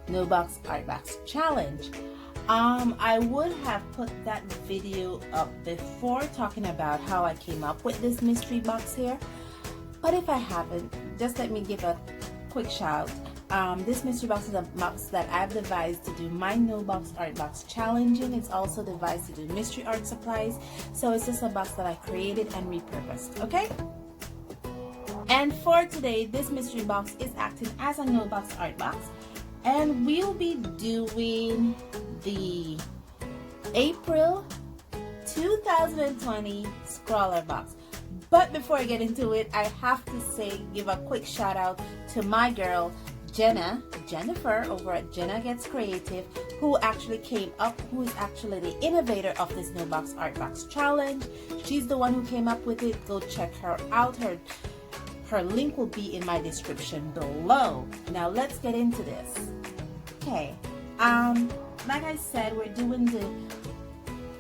No Box Art Box Challenge. I would have put that video up before talking about how I came up with this mystery box here, but if I haven't, just let me give a quick shout. This mystery box is a box that I've devised to do my No Box Art Box challenging. It's also devised to do mystery art supplies, so it's just a box that I created and repurposed, okay? And for today, this mystery box is acting as a No Box Art Box, and we'll be doing the April 2020 Scrawler box. But before I get into it, I have to give a quick shout out to my girl Jennifer over at Jenna Gets Creative, who actually who is actually the innovator of this No Box Art Box challenge. She's the one who came up with it. Go check her out. Her link will be in my description below. Now let's get into this. Okay, like I said, we're doing the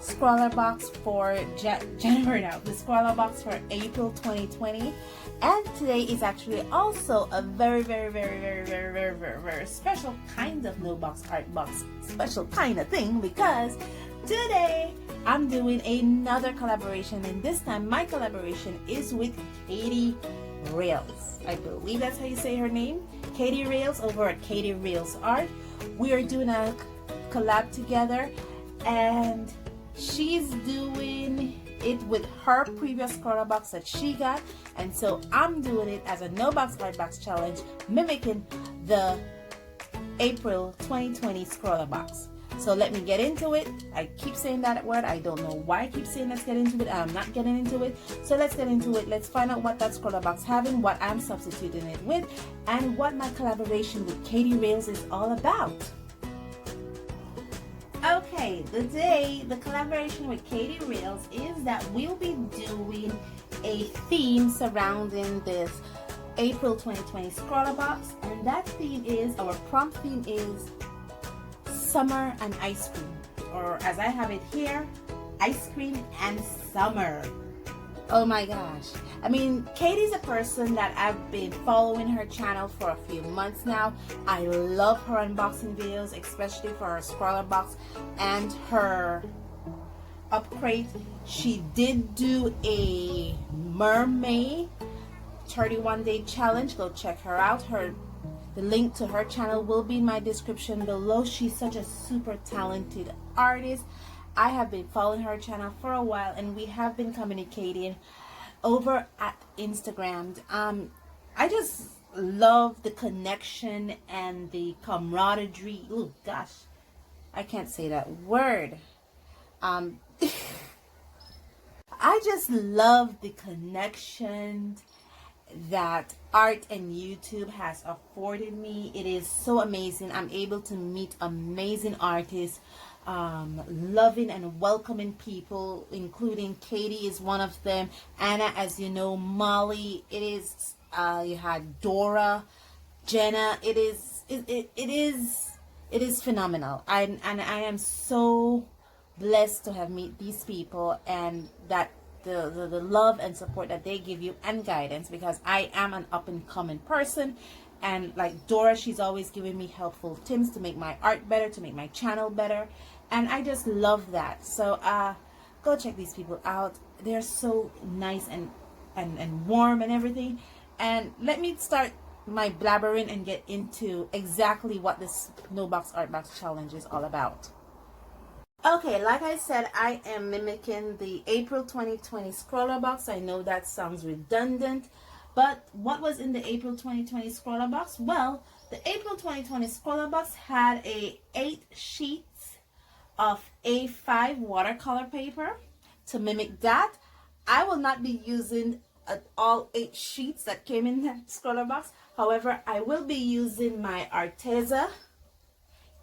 Scrawler box for January now, the Scrawler box for April 2020, and today is actually also a very special kind of No Box Art Box special kind of thing, because today I'm doing another collaboration, and this time my collaboration is with Katy Rails. I believe that's how you say her name, Katy Rails over at Katy Rails Art. We are doing a collab together, and she's doing it with her previous Scrawler box that she got, and so I'm doing it as a No Box Art Box challenge, mimicking the April 2020 Scrawler box. So let me get into it. I keep saying that word. I don't know why I keep saying let's get into it. I'm not getting into it. So let's get into it. Let's find out what that Scrawler box having, what I'm substituting it with, and what my collaboration with Katy Rails is all about. Okay, the collaboration with Katy Rails is that we'll be doing a theme surrounding this April 2020 Scrawler box, and that theme is, our prompt theme is summer and ice cream, or as I have it here, ice cream and summer. Oh my gosh. I mean, Katy's a person that I've been following her channel for a few months now. I love her unboxing videos, especially for her Scrawler box and her upgrade. She did do a mermaid 31-day challenge. Go check her out. The link to her channel will be in my description below. She's such a super talented artist. I have been following her channel for a while, and we have been communicating over at Instagram. I just love the connection and the camaraderie. Oh gosh, I can't say that word. I just love the connection that art and YouTube has afforded me. It is so amazing. I'm able to meet amazing artists, loving and welcoming people, including Katy is one of them, Anna, as you know, Molly, it is you had Dora, Jenna. It is phenomenal. I am so blessed to have met these people, and that the love and support that they give you, and guidance, because I am an up-and-coming person. And like Dora, she's always giving me helpful tips to make my art better, to make my channel better, and I just love that. So go check these people out. They're so nice and warm and everything. And let me start my blabbering and get into exactly what this No Box Art Box challenge is all about. Okay, like I said, I am mimicking the April 2020 Scrawler box. I know that sounds redundant, but what was in the April 2020 Scrawler box? Well, the April 2020 Scrawler box had 8 sheets of A5 watercolor paper. To mimic that, I will not be using all 8 sheets that came in that Scrawler box. However, I will be using my Arteza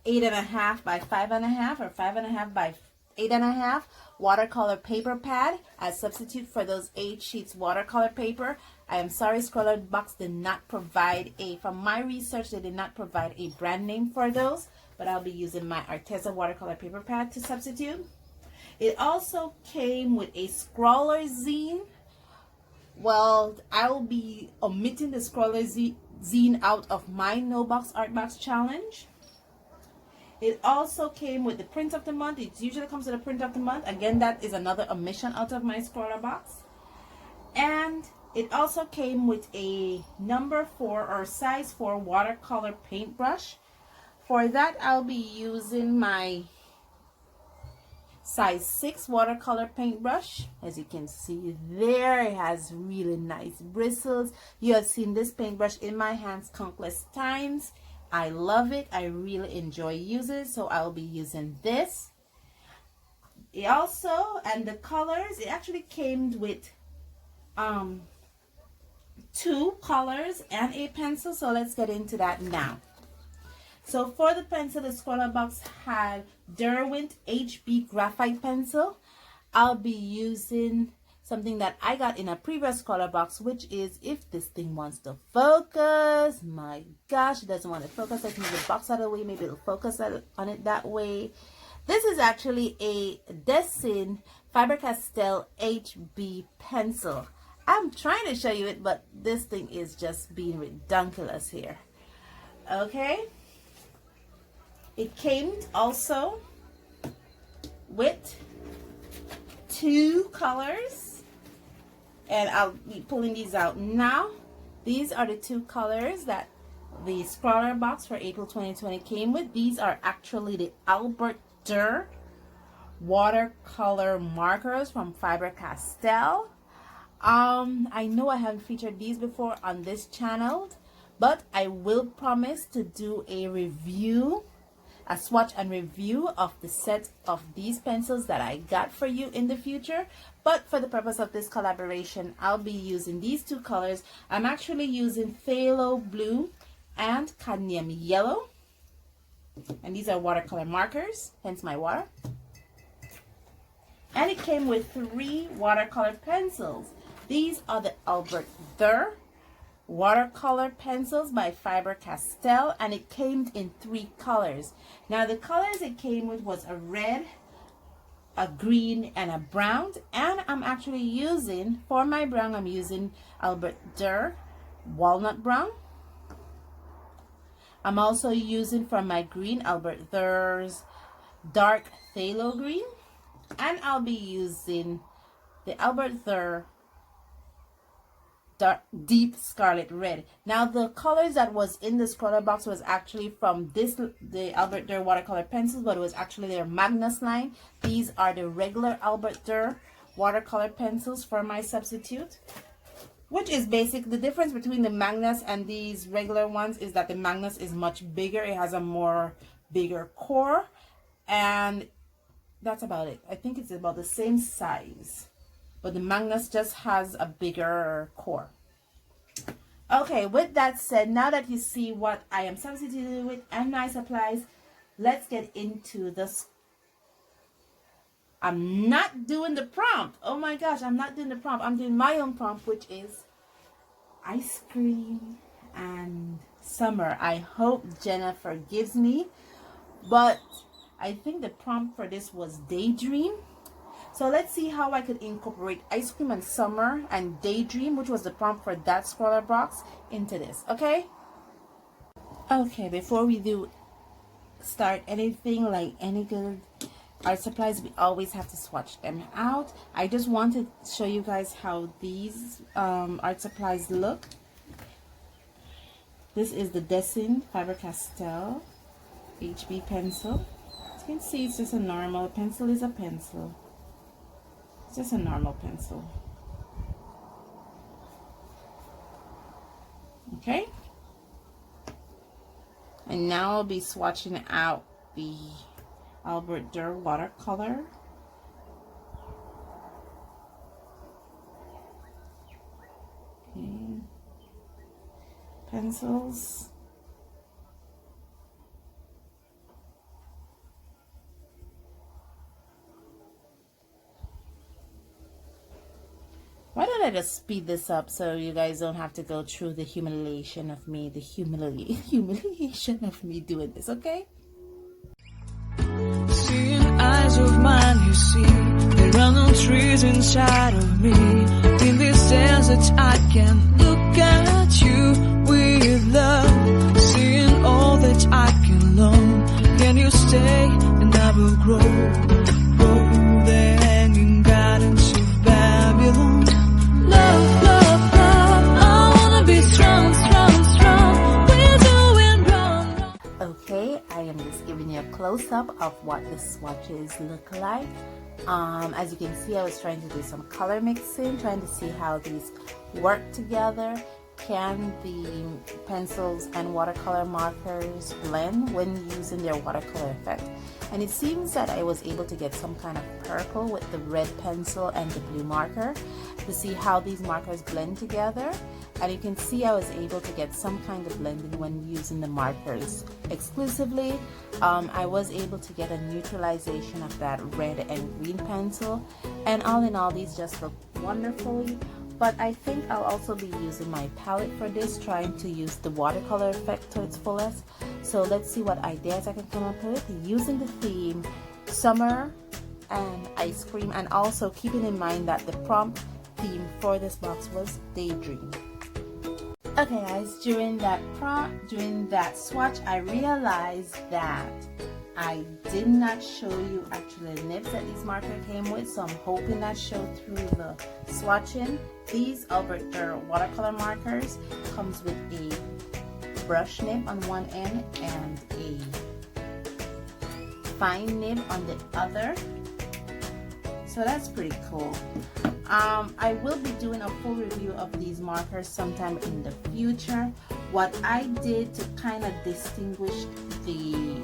8.5 by 5.5 or 5.5 by 8.5 watercolor paper pad as substitute for those 8 sheets watercolor paper. I am sorry, Scrawler box did not provide from my research, they did not provide a brand name for those, but I'll be using my Arteza watercolor paper pad to substitute. It also came with a Scrawler zine. Well, I will be omitting the Scrawler zine out of my No Box Art Box challenge. It also came with the print of the month. It usually comes with a print of the month. Again, that is another omission out of my scroller box. And it also came with a number 4 or size 4 watercolor paintbrush. For that, I'll be using my size 6 watercolor paintbrush. As you can see there, it has really nice bristles. You have seen this paintbrush in my hands countless times. I love it. I really enjoy using it, so I'll be using this. It also, and the colors, it actually came with 2 colors and a pencil, so let's get into that now. So for the pencil, the scroller box had Derwent HB graphite pencil. I'll be using something that I got in a previous scroller box, which is, if this thing wants to focus, my gosh, it doesn't want to focus. Let's move the box out of the way, maybe it'll focus on it that way. This is actually a Dessin Faber-Castell HB pencil. I'm trying to show you it, but this thing is just being ridiculous here. Okay. It came also with 2 colors, and I'll be pulling these out now. These are the 2 colors that the scroller box for April 2020 came with. These are actually the Albert Durr watercolor markers from Faber-Castell. I know I haven't featured these before on this channel, but I will promise to do a review, a swatch and review of the set of these pencils that I got for you in the future. But for the purpose of this collaboration, I'll be using these 2 colors. I'm actually using phthalo blue and cadmium yellow, and these are watercolor markers, hence my water. And it came with 3 watercolor pencils. These are the Albert Durr watercolor pencils by Faber-Castell, and it came in 3 colors. Now the colors it came with was a red, a green, and a brown. And I'm actually using, for my brown, I'm using Albert Durr walnut brown. I'm also using for my green Albert Durr's dark phthalo green, and I'll be using the Albert Durr deep scarlet red. Now the colors that was in the scroller box was actually from the Albert Durr watercolor pencils, but it was actually their Magnus line. These are the regular Albert Durr watercolor pencils for my substitute, which is basically the difference between the Magnus and these regular ones is that the Magnus is much bigger. It has a more bigger core, and that's about it. I think it's about the same size, but the Magnus just has a bigger core. Okay, with that said, now that you see what I am substituting with and my supplies, let's get into this. I'm not doing the prompt. Oh my gosh, I'm not doing the prompt. I'm doing my own prompt, which is ice cream and summer. I hope Jenna forgives me, but I think the prompt for this was daydream. So let's see how I could incorporate ice cream and summer and daydream, which was the prompt for that scroller box, into this. Okay, before we start anything like any good art supplies, we always have to swatch them out. I just wanted to show you guys how these art supplies look. This is the Dessin Faber-Castell HB pencil. As you can see, it's just a normal pencil. Is a pencil. It's just a normal pencil. Okay. And now I'll be swatching out the Albert Durr watercolor. Okay. Pencils. Why don't I just speed this up so you guys don't have to go through the humiliation of me, humiliation of me doing this, okay? Seeing eyes of mine, you see, there are no trees inside of me. In this desert, I can look at you with love. Seeing all that I can learn, can you stay and I will grow the hanging gardens of Babylon. Love, love, love, I wanna be strong, strong, strong. We're doing wrong. Okay, I am just giving you a close-up of what the swatches look like. As you can see, I was trying to do some color mixing, trying to see how these work together. Can the pencils and watercolor markers blend when using their watercolor effect? And it seems that I was able to get some kind of purple with the red pencil and the blue marker to see how these markers blend together. And you can see I was able to get some kind of blending when using the markers exclusively. I was able to get a neutralization of that red and green pencil, and all in all, these just look wonderfully. But I think I'll also be using my palette for this, trying to use the watercolor effect to its fullest. So let's see what ideas I can come up with using the theme Summer and Ice Cream, and also keeping in mind that the prompt theme for this box was Daydream. Okay guys, during that swatch, I realized that I did not show you actually the nibs that these markers came with, so I'm hoping that showed through the swatching. These Alberta watercolor markers comes with a brush nib on one end and a fine nib on the other, so that's pretty cool. I will be doing a full review of these markers sometime in the future. What I did to kind of distinguish the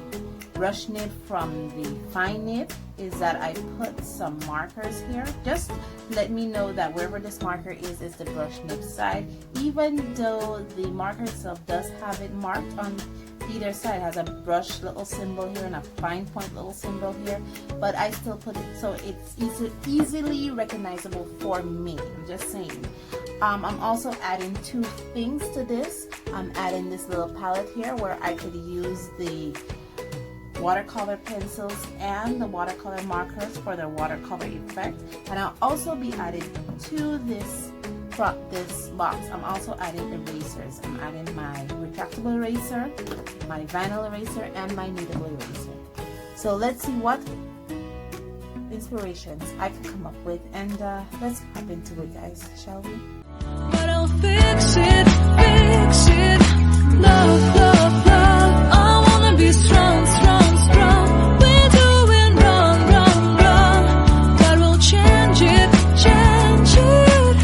brush nib from the fine nib is that I put some markers here. Just let me know that wherever this marker is the brush nib side, even though the marker itself does have it marked on either side. It has a brush little symbol here and a fine point little symbol here, but I still put it so it's easily recognizable for me. I'm just saying. I'm also adding two things to this. I'm adding this little palette here where I could use the watercolor pencils and the watercolor markers for their watercolor effect, and I'll also be adding to this box. I'm also adding erasers. I'm adding my retractable eraser, my vinyl eraser, and my kneadable eraser. So let's see what inspirations I can come up with, and let's hop into it, guys, shall we? But I'll fix it, love, love, love. I wanna be strong, strong, strong. We're doing wrong, wrong, wrong. God will change it, change it.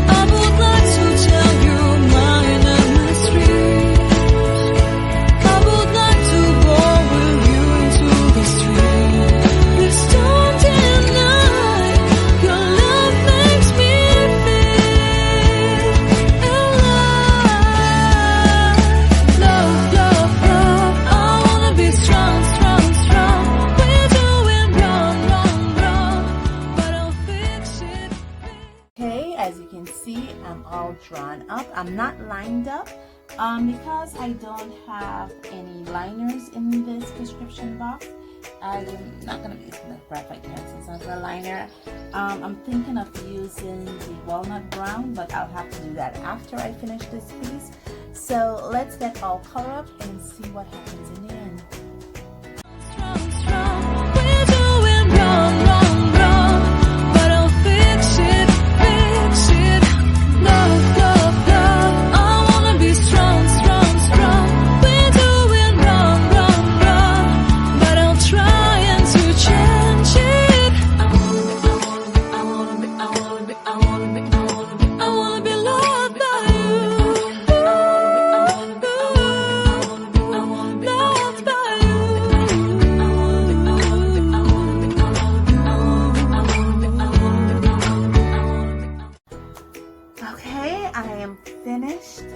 I would like to tell you mine and my street. I would like to go with you into the street. Please don't deny your love makes me feel alive. Love, love, love. I wanna be strong, strong, strong. We're doing wrong, wrong, wrong. But I'll fix it. Okay, as you can see, I'm all drawn up. I'm not lined up because I don't have any liners in this prescription box. I'm not going to be using the graphite pencils as a liner. I'm thinking of using the walnut brown, but I'll have to do that after I finish this piece. So let's get all color up and see what happens in the end. Strong, strong. We're doing wrong, wrong, wrong. But I'll fix it, fix it. Love, love, love. I wanna be strong, strong, strong. We're doing wrong, wrong, wrong. But I'll try and to change it. I wanna be loved by you. Loved by you. Okay, I am finished.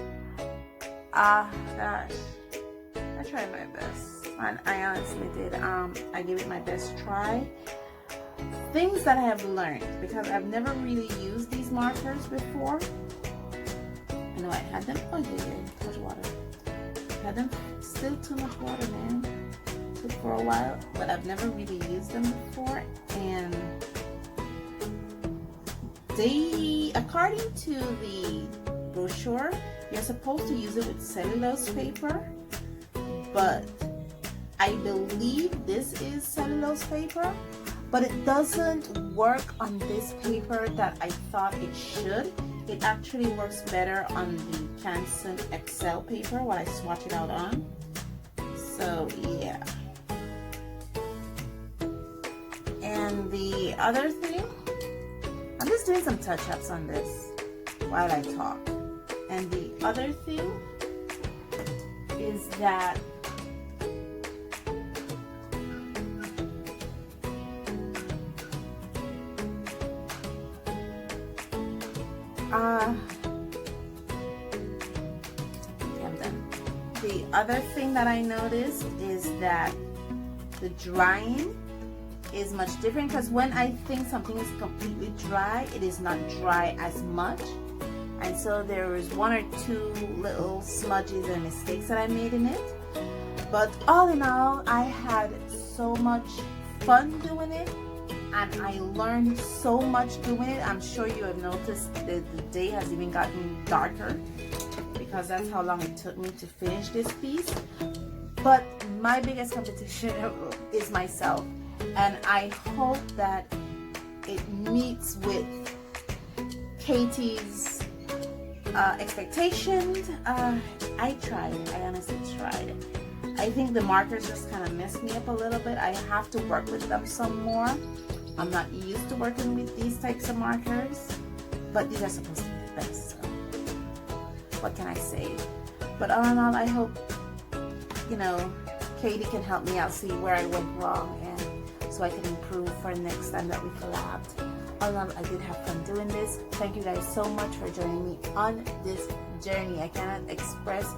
Gosh, I tried my best, and I honestly did. I gave it my best try. Things that I have learned, because I've never really used these markers before. I know I had them. Oh yeah, too much water. I had them still too much water, man. Took for a while, but I've never really used them before, and according to the brochure, you're supposed to use it with cellulose paper, but I believe this is cellulose paper, but it doesn't work on this paper that I thought it should. It actually works better on the Canson XL paper, what I swatch it out on. So yeah. And the other thing, I'm just doing some touch-ups on this while I talk. And the other thing is that the other thing that I noticed is that the drying is much different, because when I think something is completely dry, it is not dry as much. And so there was one or two little smudges and mistakes that I made in it. But all in all, I had so much fun doing it, and I learned so much doing it. I'm sure you have noticed that the day has even gotten darker, because that's how long it took me to finish this piece. But my biggest competition is myself, and I hope that it meets with Katy's expectations. I tried. I honestly tried. I think the markers just kind of messed me up a little bit. I have to work with them some more. I'm not used to working with these types of markers, but these are supposed to be the best. So what can I say? But all in all, I hope, you know, Katy can help me out, see where I went wrong, and so I can improve for next time that we collabed. All in all, I did have fun doing this. Thank you guys so much for joining me on this journey. I cannot express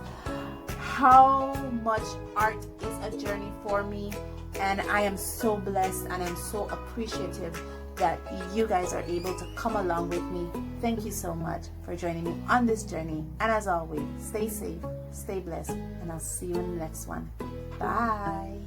how much art is a journey for me, and I am so blessed and I'm so appreciative that you guys are able to come along with me. Thank you so much for joining me on this journey, and as always, stay safe, stay blessed, and I'll see you in the next one. Bye.